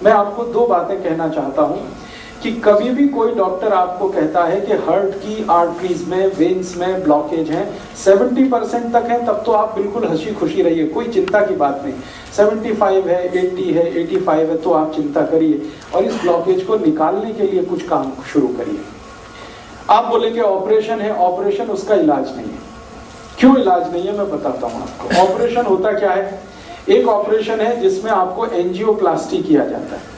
मैं आपको दो बातें कहना चाहता हूं कि कभी भी कोई डॉक्टर आपको कहता है कि हार्ट की आर्टरीज में, वेन्स में ब्लॉकेज है, 70% तक है, तब तो आप बिल्कुल हंसी खुशी रहिए, कोई चिंता की बात नहीं। 75 है, 80 है, 85 है, तो आप चिंता करिए और इस ब्लॉकेज को निकालने के लिए कुछ काम शुरू करिए। आप बोले कि ऑपरेशन है, ऑपरेशन उसका इलाज नहीं है। क्यों इलाज नहीं है, मैं बताता हूं आपको। ऑपरेशन होता क्या है? एक ऑपरेशन है जिसमें आपको एंजियोप्लास्टी किया जाता है।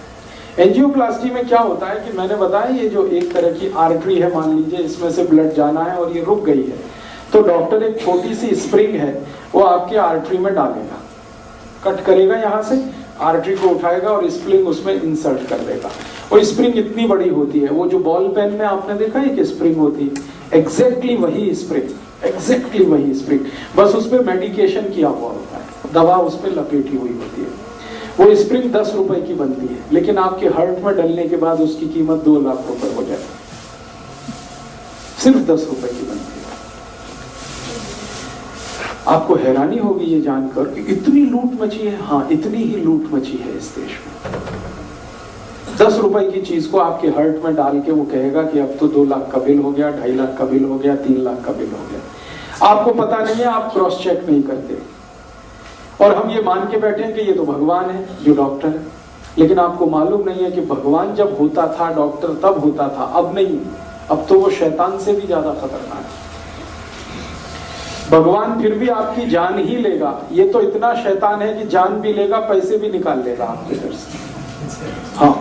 एंजियोप्लास्टी में क्या होता है कि मैंने बताया, ये जो एक तरह की आर्टरी है, मान लीजिए इसमें से ब्लड जाना है और ये रुक गई है, तो डॉक्टर एक छोटी सी स्प्रिंग है वो आपके आर्टरी में डालेगा, कट करेगा, यहाँ से आर्टरी को उठाएगा और स्प्रिंग उसमें इंसर्ट कर देगा। और स्प्रिंग इतनी बड़ी होती है, वो जो बॉल पेन में आपने देखा है कि स्प्रिंग होती है, एग्जैक्टली वही स्प्रिंग, एग्जैक्टली वही स्प्रिंग, बस उसमें मेडिकेशन किया हुआ होता है, दवा उस पर लपेटी हुई होती है। वो स्प्रिंग 10 रुपए की बनती है, लेकिन आपके हार्ट में डलने के बाद उसकी कीमत 2 लाख रुपए हो जाए, सिर्फ 10 रुपए की बनती है। आपको हैरानी होगी ये जानकर कि इतनी लूट मची है। हाँ, इतनी ही लूट मची है इस देश में। 10 रुपए की चीज को आपके हार्ट में डाल के वो कहेगा कि अब तो 2 लाख का बिल हो गया, 2.5 लाख का बिल हो गया, 3 लाख का बिल हो गया। आपको पता नहीं है, आप क्रॉस चेक नहीं करते और हम ये मान के बैठे हैं कि ये तो भगवान है जो डॉक्टर है। लेकिन आपको मालूम नहीं है कि भगवान जब होता था डॉक्टर तब होता था, अब नहीं। अब तो वो शैतान से भी ज्यादा खतरनाक है। भगवान फिर भी आपकी जान ही लेगा, ये तो इतना शैतान है कि जान भी लेगा, पैसे भी निकाल लेगा आपके घर से। हाँ,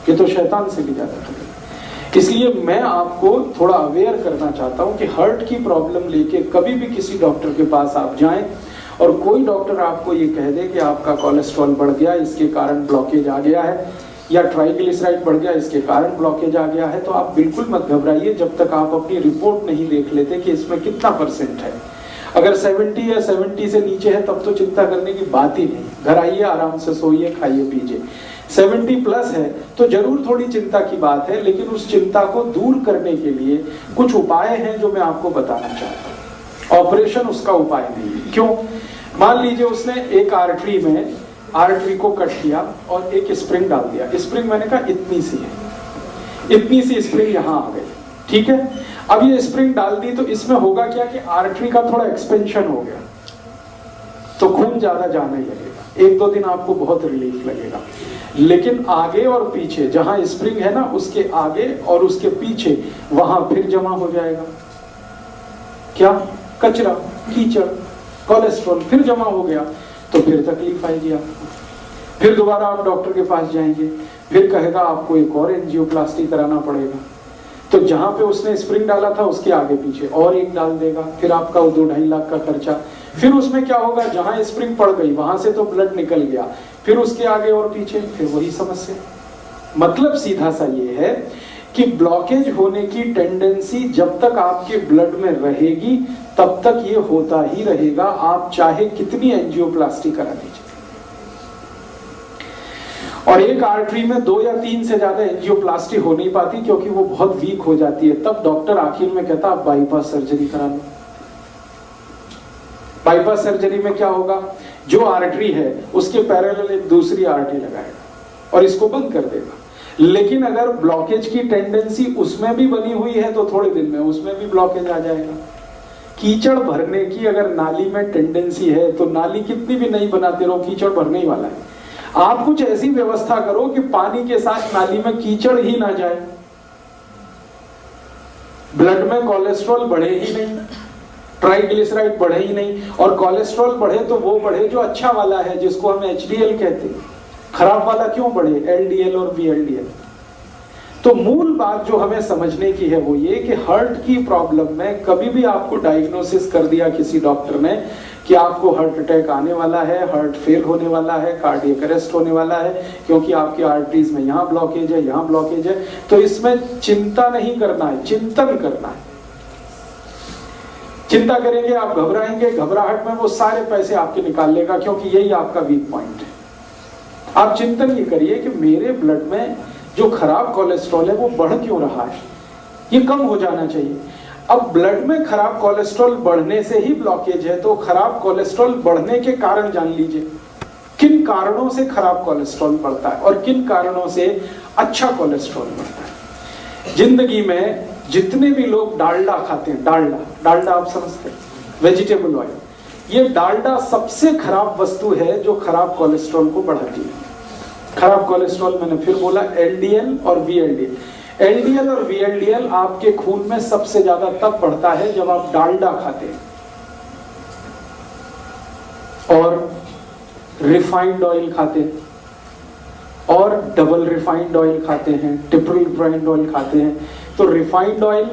ये तो शैतान से भी ज्यादा खतरनाक। इसलिए मैं आपको थोड़ा अवेयर करना चाहता हूं कि हार्ट की प्रॉब्लम लेके कभी भी किसी डॉक्टर के पास आप जाएं और कोई डॉक्टर आपको ये कह दे कि आपका कोलेस्ट्रॉल बढ़ गया, इसके कारण ब्लॉकेज आ गया है, या ट्राइग्लिसराइड बढ़ गया, इसके कारण ब्लॉकेज आ गया है, तो आप बिल्कुल मत घबराइए जब तक आप अपनी रिपोर्ट नहीं देख लेते कि इसमें कितना % है। अगर 70 या 70 से नीचे है तब तो चिंता करने की बात ही नहीं। घर आइए, आराम से सोइए, खाइए पीजिए। 70+ है तो जरूर थोड़ी चिंता की बात है, लेकिन उस चिंता को दूर करने के लिए कुछ उपाय हैं जो मैं आपको बताना चाहता हूँ। ऑपरेशन उसका उपाय नहीं है। क्यों? मान लीजिए उसने एक आर्टरी को कट किया और एक स्प्रिंग डाल दिया। स्प्रिंग मैंने कहा इतनी सी है, इतनी सी स्प्रिंग यहाँ आ गई, ठीक है। अब ये स्प्रिंग डाल दी तो इसमें होगा क्या कि आर्टरी का थोड़ा एक्सपेंशन हो गया, तो खून ज्यादा जाने लगेगा। 1-2 दिन आपको बहुत रिलीफ लगेगा, लेकिन आगे और पीछे जहां स्प्रिंग है ना, उसके आगे और उसके पीछे वहां फिर जमा हो जाएगा क्या? कचरा, कीचड़, कोलेस्ट्रॉल फिर जमा हो गया, तो फिर तकलीफ आएगी आपको। फिर दोबारा आप डॉक्टर के पास जाएंगे, फिर कहेगा आपको एक और एंजियोप्लास्टी कराना पड़ेगा। तो जहां पे उसने स्प्रिंग डाला था उसके आगे पीछे और एक डाल देगा, फिर आपका 2-2.5 लाख का खर्चा। फिर उसमें क्या होगा, जहां स्प्रिंग पड़ गई वहां से तो ब्लड निकल गया, फिर उसके आगे और पीछे फिर वही समस्या। मतलब सीधा सा ये है कि ब्लॉकेज होने की टेंडेंसी जब तक आपके ब्लड में रहेगी तब तक ये होता ही रहेगा, आप चाहे कितनी एंजियोप्लास्टी करा दीजिए। और एक आर्टरी में 2 या 3 से ज्यादा एंजियोप्लास्टी हो नहीं पाती क्योंकि वो बहुत वीक हो जाती है। तब डॉक्टर आखिर में कहता आप बाईपास सर्जरी करा लो। बाईपास सर्जरी में क्या होगा, जो आर्टरी है उसके पैरेलल एक दूसरी आर्टरी लगाएगा और इसको बंद कर देगा। लेकिन अगर ब्लॉकेज की टेंडेंसी उसमें भी बनी हुई है तो थोड़े दिन में उसमें भी ब्लॉकेज आ जाएगा। कीचड़ भरने की अगर नाली में टेंडेंसी है तो नाली कितनी भी नहीं बनाते रहो, कीचड़ भरने ही वाला है। आप कुछ ऐसी व्यवस्था करो कि पानी के साथ नाली में कीचड़ ही ना जाए, ब्लड में कोलेस्ट्रॉल बढ़े ही नहीं, ट्राइग्लिसराइड बढ़े ही नहीं। और कोलेस्ट्रॉल बढ़े तो वो बढ़े जो अच्छा वाला है, जिसको हम HDL कहते हैं। खराब वाला क्यों बढ़े, LDL और VLDL। तो मूल बात जो हमें समझने की है वो ये कि हार्ट की प्रॉब्लम में कभी भी आपको डायग्नोसिस कर दिया किसी डॉक्टर ने कि आपको हार्ट अटैक आने वाला है, हार्ट फेल होने वाला है, कार्डियक अरेस्ट होने वाला है क्योंकि आपकी आर्टरीज में यहाँ ब्लॉकेज है, यहाँ ब्लॉकेज है, तो इसमें चिंता नहीं करना है, चिंतन करना है। चिंता करेंगे आप, घबराएंगे, घबराहट में वो सारे पैसे आपके निकाल लेगा क्योंकि यही आपका वीक पॉइंट है। आप चिंतन ये करिए कि मेरे ब्लड में जो खराब कोलेस्ट्रॉल है वो बढ़ क्यों रहा है, ये कम हो जाना चाहिए। अब ब्लड में खराब कोलेस्ट्रॉल बढ़ने से ही ब्लॉकेज है, तो खराब कोलेस्ट्रॉल बढ़ने के कारण जान लीजिए किन कारणों से खराब कोलेस्ट्रॉल बढ़ता है और किन कारणों से अच्छा कोलेस्ट्रॉल बढ़ता है। जिंदगी में जितने भी लोग डालडा खाते हैं, डालडा आप समझते हैं, वेजिटेबल ऑयल, ये डालडा सबसे खराब वस्तु है जो खराब कोलेस्ट्रॉल को बढ़ाती है। खराब कोलेस्ट्रॉल मैंने फिर बोला, एलडीएल और वीएलडीएल। एलडीएल और वीएलडीएल आपके खून में सबसे ज्यादा तब बढ़ता है जब आप डालडा खाते हैं और रिफाइंड ऑयल खाते हैं और डबल रिफाइंड ऑयल खाते हैं, ट्रिपल रिफाइंड ऑयल खाते हैं। तो refined oil,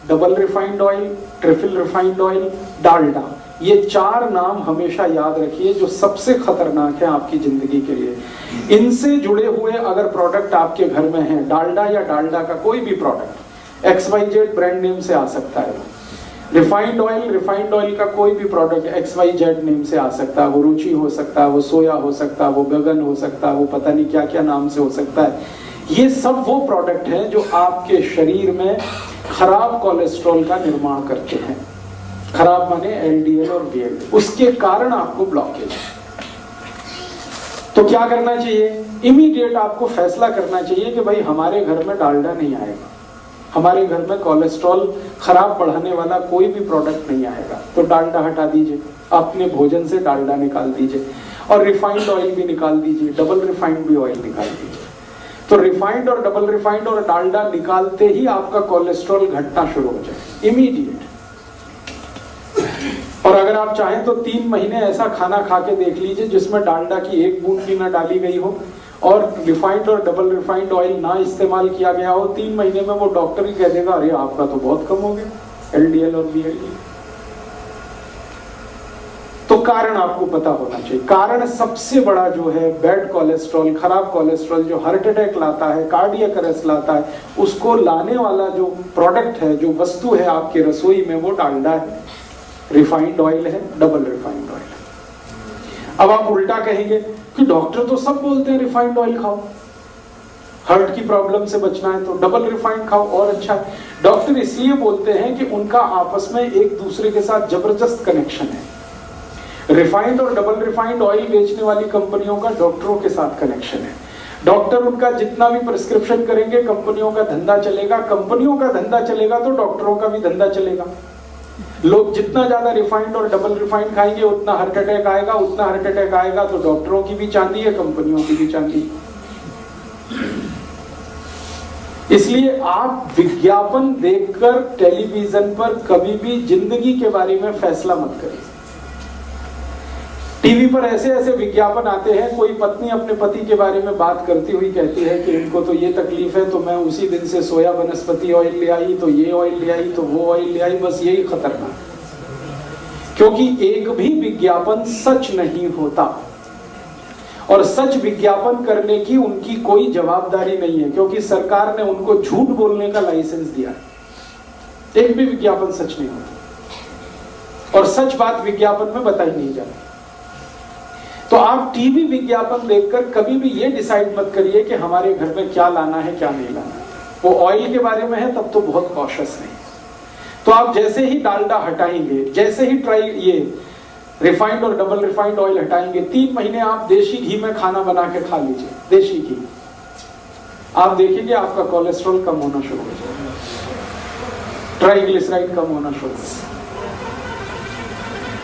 double refined oil, triple refined oil, Dalda, ये 4 नाम हमेशा याद रखिए जो सबसे खतरनाक है आपकी जिंदगी के लिए। इनसे जुड़े हुए अगर प्रोडक्ट आपके घर में हैं, डालडा या डालडा का कोई भी प्रोडक्ट, XYZ ब्रांड नेम से आ सकता है। रिफाइंड ऑयल का कोई भी प्रोडक्ट XYZ नेम से आ सकता है। वो रुचि हो सकता है, वो सोया हो सकता है, वो गगन हो सकता है, वो पता नहीं क्या क्या नाम से हो सकता है। ये सब वो प्रोडक्ट हैं जो आपके शरीर में खराब कोलेस्ट्रॉल का निर्माण करते हैं। खराब माने LDL और VLDL, उसके कारण आपको ब्लॉकेज है। तो क्या करना चाहिए? इमीडिएट आपको फैसला करना चाहिए कि भाई हमारे घर में डालडा नहीं आएगा, हमारे घर में कोलेस्ट्रॉल खराब बढ़ाने वाला कोई भी प्रोडक्ट नहीं आएगा। तो डालडा हटा दीजिए, अपने भोजन से डालडा निकाल दीजिए और रिफाइंड ऑयल भी निकाल दीजिए, डबल रिफाइंड भी ऑयल निकाल दीजिए। तो रिफाइंड और डबल रिफाइंड और डालडा निकालते ही आपका कोलेस्ट्रॉल घटना शुरू हो जाए, इमीडिएट। और अगर आप चाहें तो 3 महीने ऐसा खाना खा के देख लीजिए जिसमें डालडा की 1 बूंद भी ना डाली गई हो और रिफाइंड और डबल रिफाइंड ऑयल ना इस्तेमाल किया गया हो। 3 महीने में वो डॉक्टर ही कह देगा अरे आपका तो बहुत कम हो गया LDL और VLDL। तो कारण आपको पता होना चाहिए। कारण सबसे बड़ा जो है बैड कोलेस्ट्रॉल, खराब कोलेस्ट्रॉल जो हार्ट अटैक लाता है, कार्डियक अरेस्ट लाता है, उसको लाने वाला जो प्रोडक्ट है, जो वस्तु है आपकी रसोई में, वो डालडा है, रिफाइंड ऑयल है, डबल रिफाइंड ऑयल है। अब आप उल्टा कहेंगे कि डॉक्टर तो सब बोलते हैं रिफाइंड ऑयल खाओ, हार्ट की प्रॉब्लम से बचना है तो डबल रिफाइंड खाओ और अच्छा है। डॉक्टर इसलिए बोलते हैं कि उनका आपस में एक दूसरे के साथ जबरदस्त कनेक्शन है। रिफाइंड और डबल रिफाइंड ऑयल बेचने वाली कंपनियों का डॉक्टरों के साथ कनेक्शन है। डॉक्टर उनका जितना भी प्रिस्क्रिप्शन करेंगे, कंपनियों का धंधा चलेगा, कंपनियों का धंधा चलेगा तो डॉक्टरों का भी धंधा चलेगा। लोग जितना ज्यादा रिफाइंड और डबल रिफाइंड खाएंगे उतना हार्ट अटैक आएगा, उतना हार्ट अटैक आएगा तो डॉक्टरों की भी चांदी है, कंपनियों की भी चांदी। इसलिए आप विज्ञापन देखकर टेलीविजन पर कभी भी जिंदगी के बारे में फैसला मत करिए। टीवी पर ऐसे ऐसे विज्ञापन आते हैं, कोई पत्नी अपने पति के बारे में बात करती हुई कहती है कि इनको तो ये तकलीफ है तो मैं उसी दिन से सोया वनस्पति ऑयल ले आई, तो ये ऑयल ले आई, तो वो ऑयल ले आई। बस यही खतरनाक, क्योंकि एक भी विज्ञापन सच नहीं होता और सच विज्ञापन करने की उनकी कोई जवाबदारी नहीं है, क्योंकि सरकार ने उनको झूठ बोलने का लाइसेंस दिया है। एक भी विज्ञापन सच नहीं होता और सच बात विज्ञापन में बताई नहीं जाती। तो आप टीवी विज्ञापन देखकर कभी भी ये डिसाइड मत करिए कि हमारे घर में क्या लाना है क्या नहीं लाना है। वो ऑयल के बारे में है तब तो बहुत कॉशियस नहीं। तो आप जैसे ही डालडा हटाएंगे, जैसे ही ये रिफाइंड और डबल रिफाइंड ऑयल हटाएंगे, 3 महीने आप देशी घी में खाना बना के खा लीजिए, देशी घी। आप देखेंगे आपका कोलेस्ट्रॉल कम होना शुरू हो जाएगा, ट्राइग्लिसराइड कम होना शुरू हो जाएगा।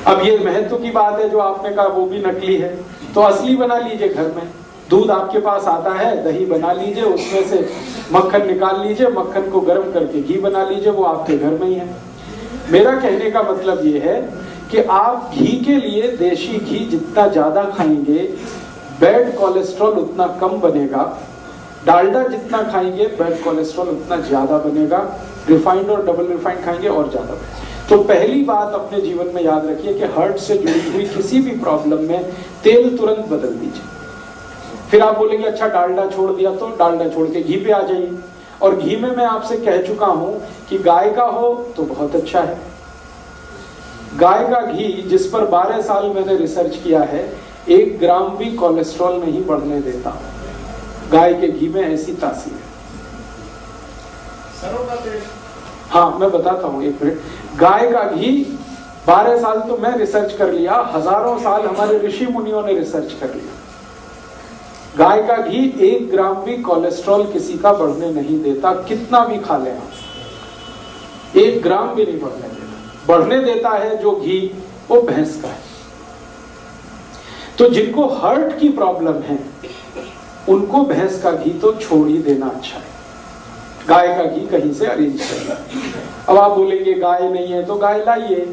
अब ये महत्व की बात है जो आपने कहा वो भी नकली है, तो असली बना लीजिए घर में। दूध आपके पास आता है, दही बना लीजिए, उसमें से मक्खन निकाल लीजिए, मक्खन को गर्म करके घी बना लीजिए, वो आपके घर में ही है। मेरा कहने का मतलब ये है कि आप घी के लिए देशी घी जितना ज्यादा खाएंगे बैड कोलेस्ट्रॉल उतना कम बनेगा, डालडा जितना खाएंगे बैड कोलेस्ट्रॉल उतना ज्यादा बनेगा, रिफाइंड और डबल रिफाइंड खाएंगे और ज्यादा बनेगा। तो पहली बात अपने जीवन में याद रखिए कि हार्ट से जुड़ी हुई किसी भी प्रॉब्लम में तेल तुरंत बदल दीजिए। फिर आप बोलेंगे अच्छा डालडा छोड़ दिया, तो डालडा छोड़ के घी पे आ जाइए। और घी में मैं आपसे कह चुका हूं कि गाय का हो तो बहुत अच्छा है। गाय का घी जिस पर 12 साल मैंने रिसर्च किया है, 1 ग्राम भी कोलेस्ट्रॉल नहीं बढ़ने देता। गाय के घी में ऐसी तासीर है। सरों का तेल, हाँ मैं बताता हूँ, 1 मिनट। गाय का घी 12 साल तो मैं रिसर्च कर लिया, हजारों साल हमारे ऋषि मुनियों ने रिसर्च कर लिया। गाय का घी 1 ग्राम भी कोलेस्ट्रॉल किसी का बढ़ने नहीं देता, कितना भी खा लें आप, 1 ग्राम भी नहीं बढ़ने देता। बढ़ने देता है जो घी वो भैंस का है। तो जिनको हार्ट की प्रॉब्लम है उनको भैंस का घी तो छोड़ ही देना अच्छा है, गाय का घी कहीं से अरेंज करना। अब आप बोलेंगे गाय नहीं है तो गाय लाइए,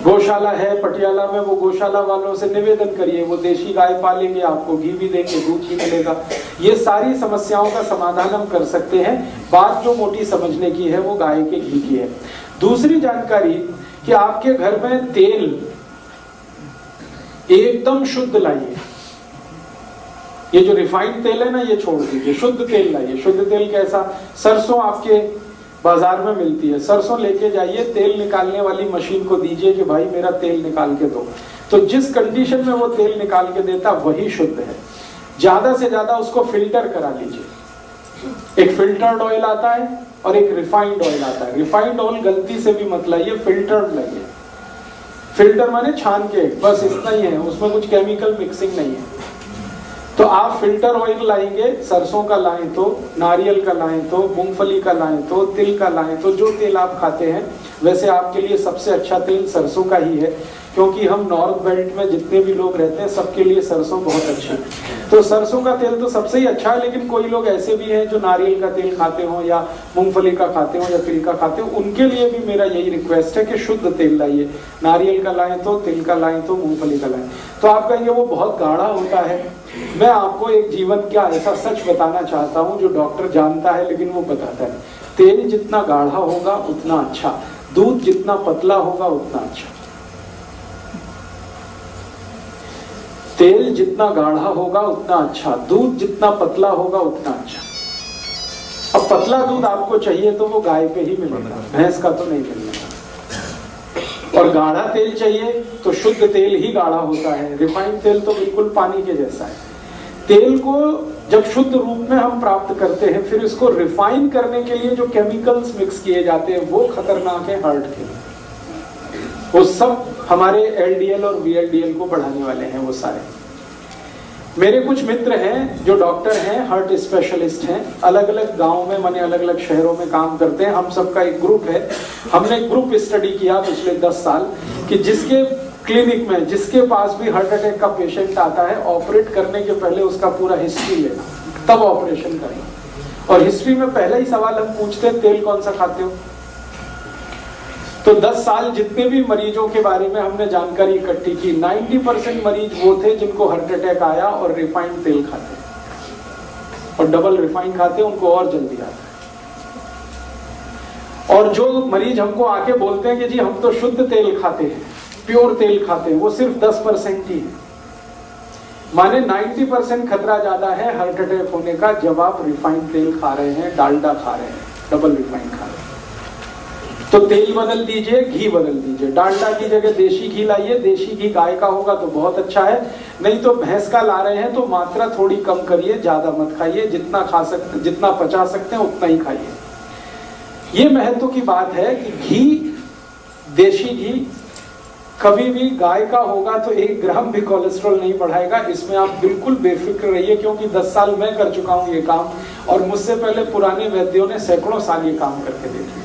गौशाला है पटियाला में, वो गौशाला वालों से निवेदन करिए, वो देशी गाय पालेंगे, आपको घी भी देंगे, दूध भी मिलेगा। ये सारी समस्याओं का समाधान हम कर सकते हैं। बात जो मोटी समझने की है वो गाय के घी की है। दूसरी जानकारी कि आपके घर में तेल एकदम शुद्ध लाइए। ये जो रिफाइंड तेल है ना ये छोड़ दीजिए, शुद्ध तेल लाइए। शुद्ध तेल कैसा? सरसों आपके बाजार में मिलती है, सरसों लेके जाइए, तेल निकालने वाली मशीन को दीजिए कि भाई मेरा तेल निकाल के दो। तो जिस कंडीशन में वो तेल निकाल के देता वही शुद्ध है। ज्यादा से ज्यादा उसको फिल्टर करा लीजिए। एक फिल्टर्ड ऑयल आता है और एक रिफाइंड ऑयल आता है। रिफाइंड ऑयल गलती से भी मत लाइए, फिल्टर्ड लाइए। फिल्टर माने छान के, बस इतना ही है, उसमें कुछ केमिकल मिक्सिंग नहीं है। तो आप फिल्टर ऑयल लाएंगे, सरसों का लाएं तो, नारियल का लाएं तो, मूंगफली का लाएं तो, तिल का लाएं तो, जो तेल आप खाते हैं। वैसे आपके लिए सबसे अच्छा तेल सरसों का ही है, क्योंकि हम नॉर्थ बेल्ट में जितने भी लोग रहते हैं सबके लिए सरसों बहुत अच्छी है। तो सरसों का तेल तो सबसे ही अच्छा है, लेकिन कोई लोग ऐसे भी हैं जो नारियल का तेल खाते हो या मूंगफली का खाते हो या तिल का खाते हो, उनके लिए भी मेरा यही रिक्वेस्ट है कि शुद्ध तेल लाइए। नारियल का लाएं तो, तिल का लाएं तो, मूंगफली का लाएं तो। आप कहेंगे वो बहुत गाढ़ा होता है। मैं आपको एक जीवन का ऐसा सच बताना चाहता हूं जो डॉक्टर जानता है लेकिन वो बताता है। तेल जितना गाढ़ा होगा उतना अच्छा, दूध जितना पतला होगा उतना अच्छा। तेल जितना गाढ़ा होगा उतना अच्छा, दूध जितना पतला होगा उतना अच्छा। अब पतला दूध आपको चाहिए तो वो गाय पे ही मिलेगा, भैंस का तो नहीं मिलेगा। और गाढ़ा तेल चाहिए तो शुद्ध तेल ही गाढ़ा होता है, रिफाइंड तेल तो बिल्कुल पानी के जैसा है। तेल को जब शुद्ध रूप में हम प्राप्त करते हैं, फिर इसको रिफाइन करने के लिए जो केमिकल्स मिक्स किए जाते हैं वो खतरनाक है हार्ट के लिए। वो सब हमारे LDL और VLDL को बढ़ाने वाले हैं वो सारे। मेरे कुछ मित्र हैं जो डॉक्टर हैं, हार्ट स्पेशलिस्ट हैं, अलग अलग गांव में, माने अलग अलग शहरों में काम करते हैं। हम सबका एक ग्रुप है। हमने ग्रुप स्टडी किया पिछले 10 साल कि जिसके क्लिनिक में, जिसके पास भी हार्ट अटैक का पेशेंट आता है, ऑपरेट करने के पहले उसका पूरा हिस्ट्री लेना, तब ऑपरेशन करना। और हिस्ट्री में पहला ही सवाल हम पूछते हैं, तेल कौन सा खाते हो? तो 10 साल जितने भी मरीजों के बारे में हमने जानकारी इकट्ठी की, 90% मरीज वो थे जिनको हार्ट अटैक आया और रिफाइंड तेल खाते, और डबल रिफाइंड खाते, उनको और जल्दी आता है। और जो मरीज हमको आके बोलते हैं कि जी हम तो शुद्ध तेल खाते हैं, प्योर तेल खाते हैं, वो सिर्फ 10% ही है। माने 90% खतरा ज्यादा है हार्ट अटैक होने का जब आप रिफाइंड तेल खा रहे हैं, डालडा खा रहे हैं, डबल रिफाइंड खा रहे हैं। तो तेल बदल दीजिए, घी बदल दीजिए। डालडा की जगह देशी घी लाइए। देशी घी गाय का होगा तो बहुत अच्छा है, नहीं तो भैंस का ला रहे हैं तो मात्रा थोड़ी कम करिए, ज्यादा मत खाइए। जितना खा सकते, जितना पचा सकते हैं उतना ही खाइए। ये महत्व की बात है कि घी, देशी घी कभी भी गाय का होगा तो 1 ग्राम भी कोलेस्ट्रॉल नहीं बढ़ाएगा। इसमें आप बिल्कुल बेफिक्र रहिए, क्योंकि 10 साल मैं कर चुका हूं ये काम, और मुझसे पहले पुराने वैद्यों ने सैकड़ों साल ये काम करके देख लिया।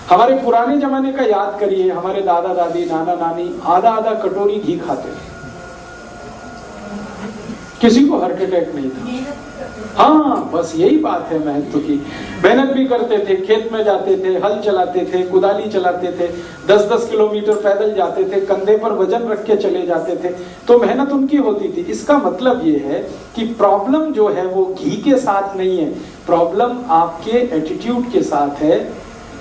हमारे पुराने जमाने का याद करिए, हमारे दादा दादी, नाना नानी आधा आधा कटोरी घी खाते थे, किसी को हार्ट अटैक नहीं था। हाँ, बस यही बात है महत्व की। मेहनत भी करते थे, खेत में जाते थे, हल चलाते थे, कुदाली चलाते थे, 10-10 किलोमीटर पैदल जाते थे, कंधे पर वजन रख के चले जाते थे, तो मेहनत उनकी होती थी। इसका मतलब ये है कि प्रॉब्लम जो है वो घी के साथ नहीं है, प्रॉब्लम आपके एटीट्यूड के साथ है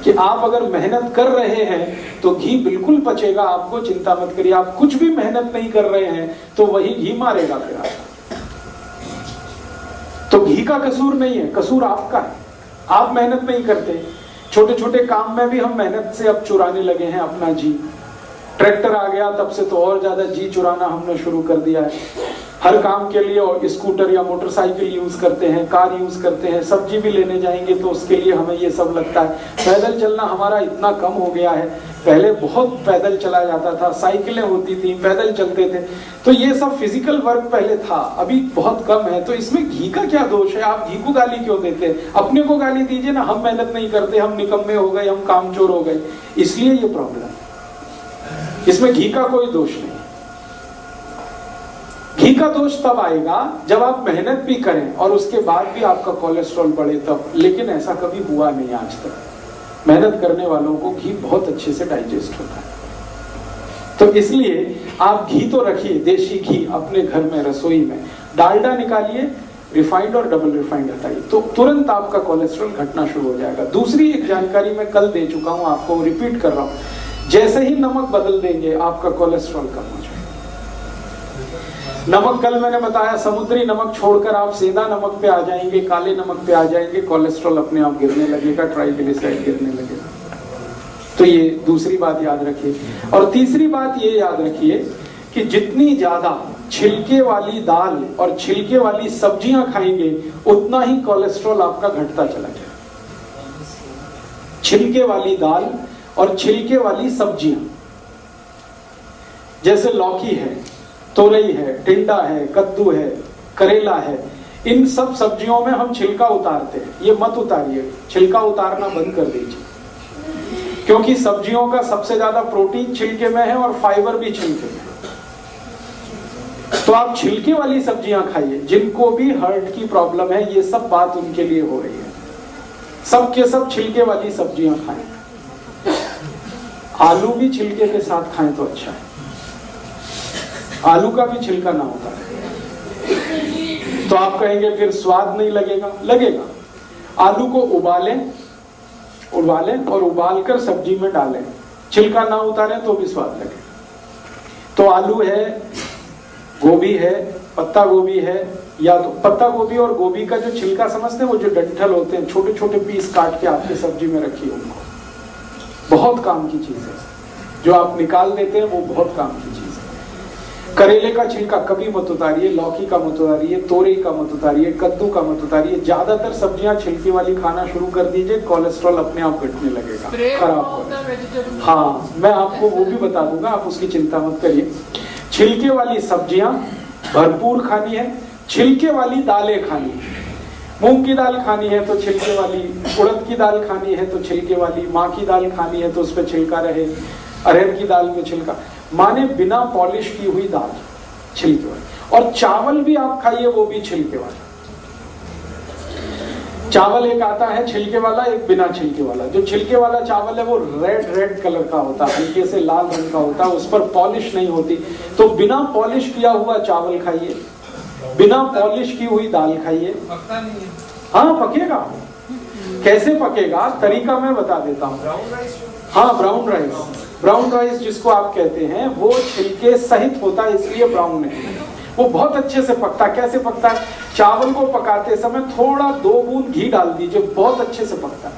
कि आप अगर मेहनत कर रहे हैं तो घी बिल्कुल पचेगा, आपको चिंता मत करिए। आप कुछ भी मेहनत नहीं कर रहे हैं तो वही घी मारेगा फिर आपको। तो घी का कसूर नहीं है, कसूर आपका है। आप मेहनत नहीं करते, छोटे छोटे काम में भी हम मेहनत से अब चुराने लगे हैं अपना जी। ट्रैक्टर आ गया तब से तो और ज्यादा जी चुराना हमने शुरू कर दिया है। हर काम के लिए और स्कूटर या मोटरसाइकिल यूज करते हैं, कार यूज करते हैं। सब्जी भी लेने जाएंगे तो उसके लिए हमें ये सब लगता है। पैदल चलना हमारा इतना कम हो गया है, पहले बहुत पैदल चला जाता था, साइकिलें होती थी, पैदल चलते थे, तो ये सब फिजिकल वर्क पहले था, अभी बहुत कम है। तो इसमें घी का क्या दोष है? आप घी को गाली क्यों देते हैं? अपने को गाली दीजिए ना, हम मेहनत नहीं करते, हम निकम्मे हो गए, हम कामचोर हो गए, इसलिए ये प्रॉब्लम है। इसमें घी का कोई दोष नहीं। घी का दोष तब आएगा जब आप मेहनत भी करें और उसके बाद भी आपका कोलेस्ट्रॉल बढ़े तब, लेकिन ऐसा कभी हुआ नहीं आज तक। मेहनत करने वालों को घी बहुत अच्छे से डाइजेस्ट होता है। तो इसलिए आप घी तो रखिए, देशी घी अपने घर में रसोई में, डालडा निकालिए, रिफाइंड और डबल रिफाइंड हटाइए, तो तुरंत आपका कोलेस्ट्रॉल घटना शुरू हो जाएगा। दूसरी एक जानकारी मैं कल दे चुका हूं, आपको रिपीट कर रहा हूं, जैसे ही नमक बदल देंगे आपका कोलेस्ट्रॉल कम हो जाएगा। नमक कल मैंने बताया, समुद्री नमक छोड़कर आप सेंधा नमक पे आ जाएंगे, काले नमक पे आ जाएंगे, कोलेस्ट्रॉल अपने आप गिरने लगेगा, ट्राइग्लिसराइड गिरने लगेगा। तो ये दूसरी बात याद रखिए। और तीसरी बात ये याद रखिए कि जितनी ज्यादा छिलके वाली दाल और छिलके वाली सब्जियां खाएंगे उतना ही कोलेस्ट्रॉल आपका घटता चला जाएगा। छिलके वाली दाल और छिलके वाली सब्जियां, जैसे लौकी है, तोरई है, टिंडा है, कद्दू है, करेला है, इन सब सब्जियों में हम छिलका उतारते हैं। ये मत उतारिए, छिलका उतारना बंद कर दीजिए, क्योंकि सब्जियों का सबसे ज्यादा प्रोटीन छिलके में है और फाइबर भी छिलके में है। तो आप छिलके वाली सब्जियां खाइए। जिनको भी हार्ट की प्रॉब्लम है, ये सब बात उनके लिए हो रही है, सब के सब छिलके वाली सब्जियां खाएं। आलू भी छिलके के साथ खाएं तो अच्छा है, आलू का भी छिलका ना होता है। तो आप कहेंगे फिर स्वाद नहीं लगेगा, लगेगा। आलू को उबालें और उबालकर सब्जी में डालें, छिलका ना उतारें तो भी स्वाद लगे। तो आलू है, गोभी है, पत्ता गोभी है, या तो पत्ता गोभी और गोभी का जो छिलका समझते हैं, वो जो डंठल होते हैं, छोटे छोटे पीस काट के आपके सब्जी में रखिए, उनको बहुत काम की चीज है। जो आप निकाल देते हैं वो बहुत काम की चीज है। करेले का छिलका कभी मत उतारिए, लौकी का मत उतारिए, तोरई का मत उतारिए, कद्दू का मत उतारिए। ज्यादातर सब्जियां छिलके वाली खाना शुरू कर दीजिए, कोलेस्ट्रॉल अपने आप घटने लगेगा, खराब होगा। हाँ, मैं आपको वो भी बता दूंगा, आप उसकी चिंता मत करिए। छिलके वाली सब्जियां भरपूर खानी है, छिलके वाली दालें खानी है। मूंग की दाल खानी है तो छिलके वाली, उड़द की दाल खानी है तो छिलके वाली, माँ की दाल खानी है तो उस पर छिलका रहे, अरहर की दाल में छिलका, माने बिना पॉलिश की हुई दाल छिलके वाली। और चावल भी आप खाइए, वो भी छिलके वाला। चावल एक आता है छिलके वाला, एक बिना छिलके वाला। जो छिलके वाला चावल है वो रेड कलर का होता है, हल्के से लाल रंग का होता है, उस पर पॉलिश नहीं होती। तो बिना पॉलिश किया हुआ चावल खाइए, बिना पॉलिश की हुई दाल खाइए। पकता नहीं है। हाँ, पकेगा। कैसे पकेगा, तरीका मैं बता देता हूँ। हाँ, ब्राउन राइस, ब्राउन राइस जिसको आप कहते हैं, वो छिलके सहित होता है, इसलिए ब्राउन नहीं है। वो बहुत अच्छे से पकता है। कैसे पकता है? चावल को पकाते समय थोड़ा 2 बूंद घी डाल दीजिए, बहुत अच्छे से पकता है,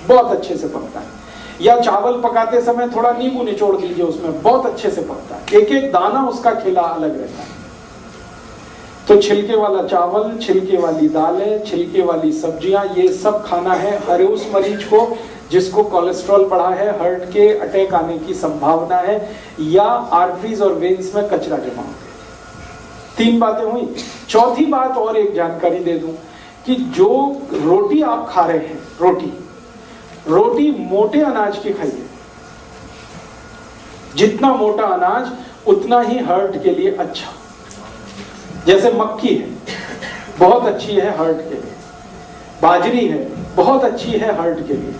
बहुत अच्छे से पकता है। या चावल पकाते समय थोड़ा नींबू निचोड़ दीजिए उसमें, बहुत अच्छे से पकता है। एक एक दाना उसका खिला अलग रहता है। तो छिलके वाला चावल, छिलके वाली दालें, छिलके वाली सब्जियां, ये सब खाना है। हर उस मरीज को जिसको कोलेस्ट्रॉल बढ़ा है, हार्ट के अटैक आने की संभावना है, या आर्टरीज और वेन्स में कचरा जमा हो गया। 3 बातें हुई। चौथी बात और एक जानकारी दे दूं कि जो रोटी आप खा रहे हैं, रोटी मोटे अनाज की खाइए। जितना मोटा अनाज उतना ही हार्ट के लिए अच्छा। जैसे मक्की है, बहुत अच्छी है हार्ट के लिए। बाजरी है, बहुत अच्छी है हार्ट के लिए।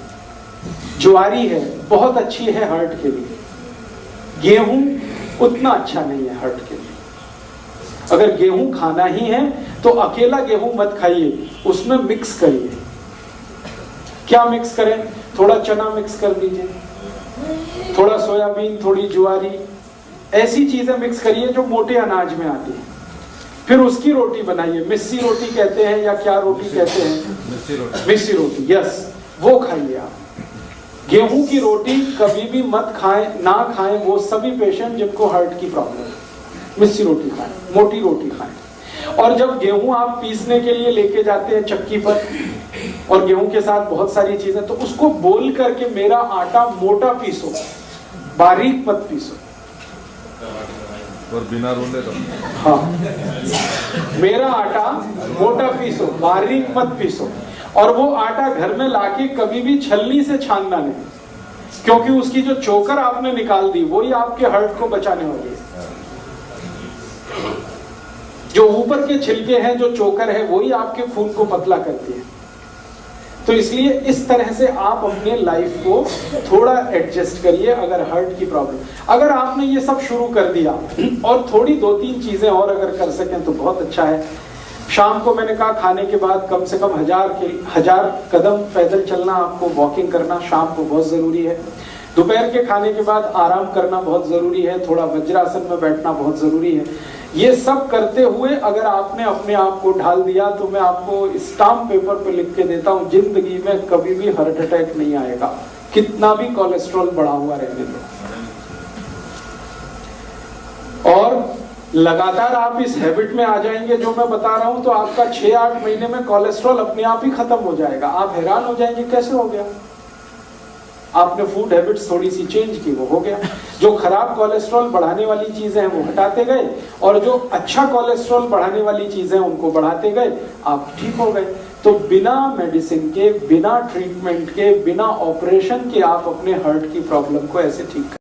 ज्वारी है, बहुत अच्छी है हार्ट के लिए। गेहूं उतना अच्छा नहीं है हार्ट के लिए। अगर गेहूं खाना ही है तो अकेला गेहूं मत खाइए, उसमें मिक्स करिए। क्या मिक्स करें? थोड़ा चना मिक्स कर दीजिए, थोड़ा सोयाबीन, थोड़ी ज्वारी, ऐसी चीजें मिक्स करिए जो मोटे अनाज में आती है। फिर उसकी रोटी बनाइए, मिस्सी रोटी कहते हैं या क्या रोटी कहते हैं, मिस्सी रोटी, यस, वो खाइए आप। गेहूं की रोटी कभी भी मत खाएं, ना खाएं वो सभी पेशेंट जिनको हार्ट की प्रॉब्लम है। मिस्सी रोटी खाएं, मोटी रोटी खाएं। और जब गेहूं आप पीसने के लिए लेके जाते हैं चक्की पर, और गेहूं के साथ बहुत सारी चीजें, तो उसको बोल करके मेरा आटा मोटा पीसो, बारीक मत पीसो। और बिना रोले तो हाँ, मेरा आटा मोटा पीसो, बारीक मत पीसो। और वो आटा घर में लाके कभी भी छलनी से छानना नहीं, क्योंकि उसकी जो चोकर आपने निकाल दी वही आपके हार्ट को बचाने वाली है। जो ऊपर के छिलके हैं, जो चोकर है, वही आपके खून को पतला करती है। तो इसलिए इस तरह से आप अपने लाइफ को थोड़ा एडजस्ट करिए। अगर हार्ट की प्रॉब्लम, अगर आपने ये सब शुरू कर दिया और थोड़ी 2-3 चीजें और अगर कर सकें तो बहुत अच्छा है। शाम को मैंने कहा खाने के बाद कम से कम 1000 कदम पैदल चलना, आपको वॉकिंग करना शाम को बहुत जरूरी है। दोपहर के खाने के बाद आराम करना बहुत जरूरी है, थोड़ा वज्रासन में बैठना बहुत जरूरी है। ये सब करते हुए अगर आपने अपने आप को ढाल दिया तो मैं आपको स्टाम्प पेपर पर लिख के देता हूं, जिंदगी में कभी भी हार्ट अटैक नहीं आएगा, कितना भी कोलेस्ट्रॉल बढ़ा हुआ रहने दो। और लगातार आप इस हैबिट में आ जाएंगे जो मैं बता रहा हूं, तो आपका 6-8 महीने में कोलेस्ट्रॉल अपने आप ही खत्म हो जाएगा। आप हैरान हो जाएंगे कैसे हो गया। आपने फूड हैबिट्स थोड़ी सी चेंज की, वो हो गया। जो खराब कोलेस्ट्रॉल बढ़ाने वाली चीजें हैं वो हटाते गए, और जो अच्छा कोलेस्ट्रॉल बढ़ाने वाली चीजें हैं उनको बढ़ाते गए, आप ठीक हो गए। तो बिना मेडिसिन के, बिना ट्रीटमेंट के, बिना ऑपरेशन के आप अपने हार्ट की प्रॉब्लम को ऐसे ठीक कर